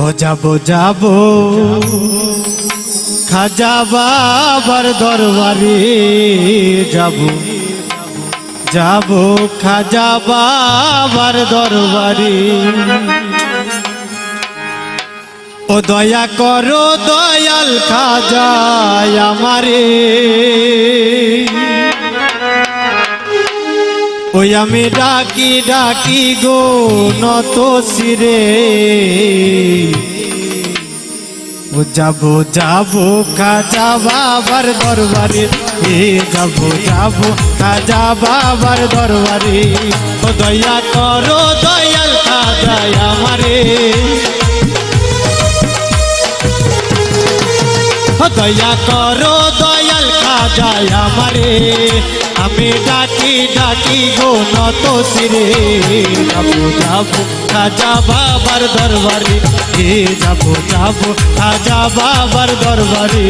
ও যাবো যাবো খাজা বাবার দরবারে যাবো যাবো খাজা বাবার দরবারে। ও দয়া করো দয়াল খাজা আমারে, ওই আমি ডাকি ডাকি গো নত শিরে। ও যাবো যাবো খাজা বাবার দরবারে, যাবো যাবো খাজা বাবার দরবারে। ও দয়া করো দয়াল খাজা আমারে, দয়া করো দয়াল খাজা আমারে, আমি ডাকি ডাকি গো নত শিরে। যাবো যাবো খাজা বাবার দরবারে, যাবো যাবো খাজা বাবার দরবারে।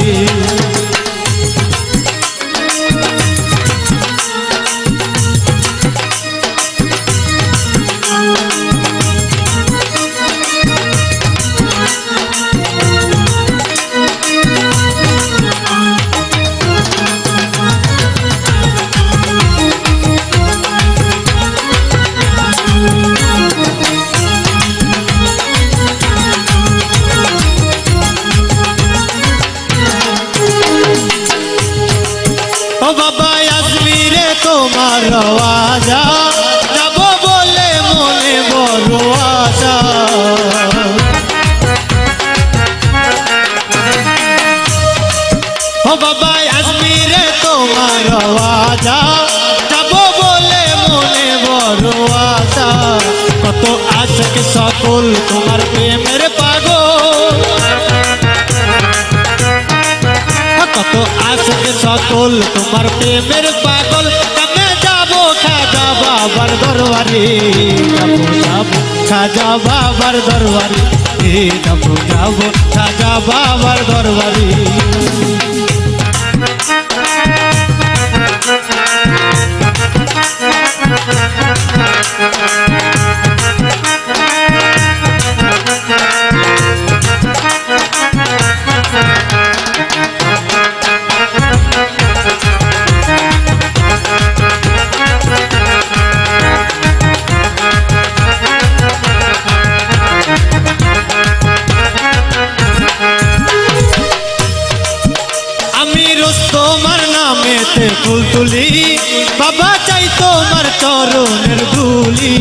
ও বাবা আজমিরে তোমার আওয়াজা, যাবো বলে মনে বড় আশা। ও বাবা আজমিরে তোমার আওয়াজা, যাবো বলে মনে বড় আশা। কত আশিক সকল তোমার প্রেমের পাগল, কত আশিক সকল তোমার প্রেমের পাগল। আমি যাবো খাজা বাবার দরবারে, যাবো যাবো খাজা বাবার দরবারে, যাবো যাবো খাজা বাবার দরবারে। তোমার নামেতে ফুল তুলি, বাবা চাই তোমার চরণের ধুলি।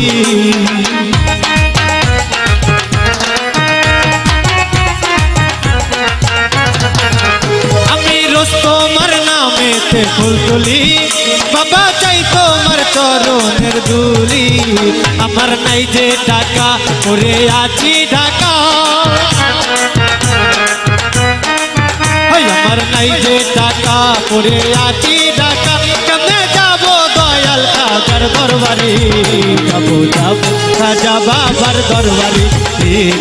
আমি রোজ তোমার নামেতে ফুল তুলি, বাবা চাই তোমার চরণের ধুলি। আমার নাই যে টাকা পরে আছি ঢাকা, আমার নাই যে টাকা পরে আছি ঢাকা। কেমনে যাবো দয়াল খাজার দরবারে, যাবো যাবো খাজা বাবার দরবারে,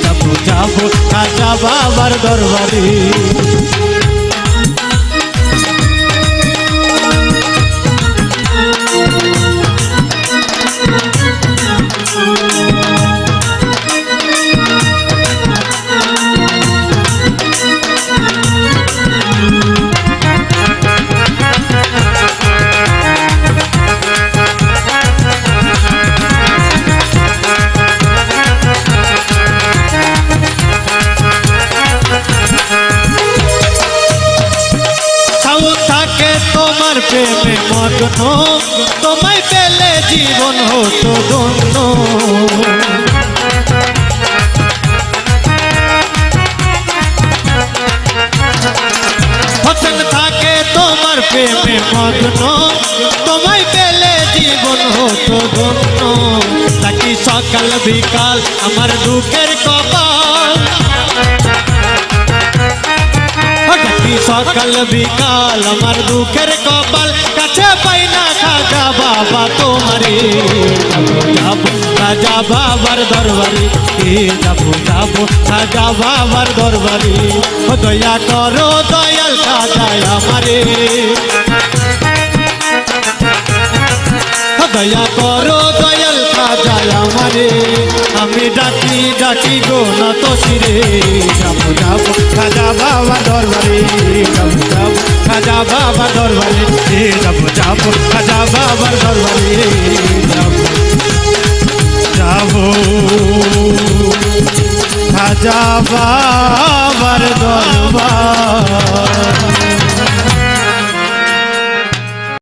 যাবো যাবো খাজা বাবার দরবারে। তোমার প্রেমে মগ্ন, তোমায় পেলে জীবন হতো ধন্য। হোসেন থাকে তোমার প্রেমে মগ্ন, তোমায় পেলে জীবন হতো ধন্য। নাকি সকাল বিকাল আমার দুঃখের কপাল, সকাল বিকাল আমার দুঃখের কপাল। কাছে পাই না খাজা বাবা তোমারে, যাবো যাবো খাজা বাবার দরবারে, যাবো যাবো খাজা বাবার দরবারে। ও দয়া করো দয়াল খাজা আমারে, দয়া করো দয়াল সাজায় আমারে আমি ডাকি ডাকি গো নত শিরে যাবো যাবো খাজা বাবা দরবারে যাবো যাবো খাজা বাবা দরবারে যাবো যাবো খাজা বাবার দরবারে যাবো যাবো খাজা বাবার দরবার।